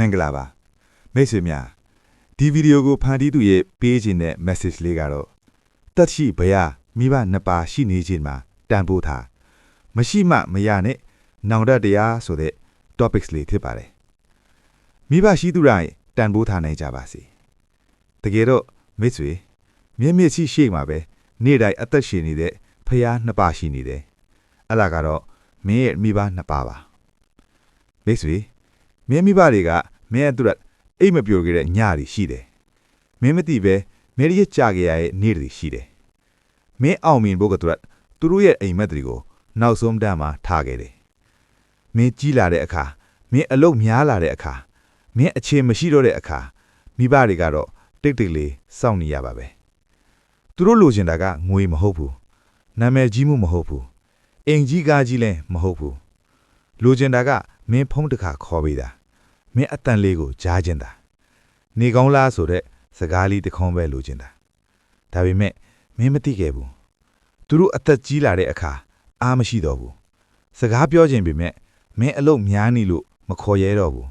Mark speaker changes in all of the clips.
Speaker 1: မင်္ဂလာပါမိတ်ဆွေများဒီဗီဒီယိုကိုဖန်တီးသူရဲ့ပေးခြင်းတဲ့ message လေးကတော့တက်ရှိဘရမိဘနှစ်ပါးရှိနေခြင်းမှာတန်ဖိုးထားမရှိမှမရနဲ့နောင်တတရားဆိုတဲ့ topics လေးဖြစ်ပါတယ်မိဘရှိသူတိုင်းတန်ဖိုးထားနိုင်ကြပါစေတကယ်တော့မိတ်ဆွေမျက်မျက်ရှိမှာပဲနေ့တိုင်းအသက်ရှင်နေတဲ့ဖယားနှစ်ပါးရှိနေတယ်အဲ့ဒါကတော့မင်းရဲ့မိဘနှစ်ပါးပါမိတ်ဆွေမင်းမိဘတွေကမင်းအတွက်အိမ်မပြိုခဲ့တဲ့ညတွေရှိတယ်မင်းမသိပဲမင်းရဲ့ကြာခဲ့ရတဲ့နေ့တွေရှိတယ်မင်းအောင်မြင်ဖို့အတွက်သူတို့ရဲ့အိမ်မက်တွေကိုနောက်ဆုံးတန်းမှာထားခဲ့တယ်မင်းကြီးလာတဲ့အခါမင်းအလုပ်များလာတဲ့အခါမင်းအခြေမရှိတော့တဲ့အခါမိဘတွေကတော့တိတ်တိတ်လေးစောင့်နေရပါပဲသူတို့လိုချင်တာကငွေမဟုတ်ဘူးနာမည်ကြီးမှုမဟုတ်ဘူးအိမ်ကြီးကားကြီးလည်းမဟုတ်ဘူးလိုချင်တာကမင်းဖုံးတစ်ခါခေါ်ပေးတာမင်းအတန်လေးကိုကြားချင်တာနေကောင်းလားဆိုတဲ့စကားလေးတစ်ခေါက်ပဲလိုချင်တာဒါပေမဲ့မင်းမသိခဲ့ဘူးသူတို့အသက်ကြီးလာတဲ့အခါအားမရှိတော့ဘူးစကားပြောခြင်းပေမဲ့မင်းအလုပ်များနေလို့မခေါ်ရဲတော့ဘူး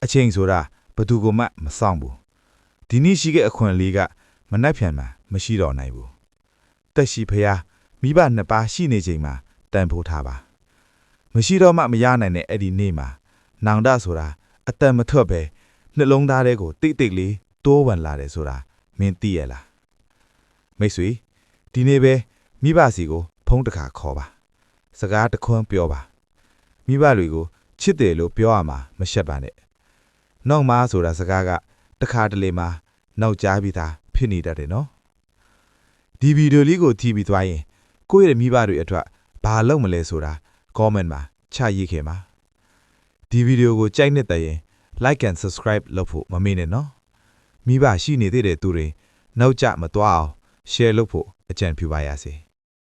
Speaker 1: အချိန်ဆိုတာဘသူကမှမဆောင်ဘူးဒီနေ့ရှိတဲ့အခွင့်အလေးကမနှက်ဖြန်မှာမရှိတော့နိုင်ဘူးတက်ရှိဖျားမိဘနှစ်ပါးရှိနေချိန်မှာတန်ဖိုးထားပါမရှိတော့မှမရနိုင်တဲ့အဲ့ဒီနေ့မှာနောင်တဆိုတာအတန်မထွက်ပဲနှလုံးသားထဲကိုတိတ်တိတ်လေးတိုးဝင်လာတယ်ဆိုတာမင်းသိရလားမိတ်ဆွေဒီနေ့ပဲမိဘစီကိုဖုန်းတစ်ခါခေါ်ပါစကားတခွန်းပြောပါမိဘတွေကိုချစ်တယ်လို့ပြောရမှာမရှက်ပါနဲ့နောက်မှဆိုတာစကားကတခါတလေမှနောက်ကြားပြီးသားဖြစ်နေတတ်တယ်နော်ဒီဗီဒီယိုလေးကိုကြည့်ပြီးသွားရင်ကိုယ့်ရဲ့မိဘတွေအတွက်ဘာလုပ်မလဲဆိုတာ comment မှာချရေးခဲ့ပါဒီဗီဒီယိုကိုကြိုက်နေတဲ့ရင် like and subscribe လုပ်ဖို့မမေ့နဲ့နော်မိဘရှိနေသေးတဲ့သူတွေနောက်ကျမသွားအောင် share လုပ်ဖို့အကြံပြုပါရစေ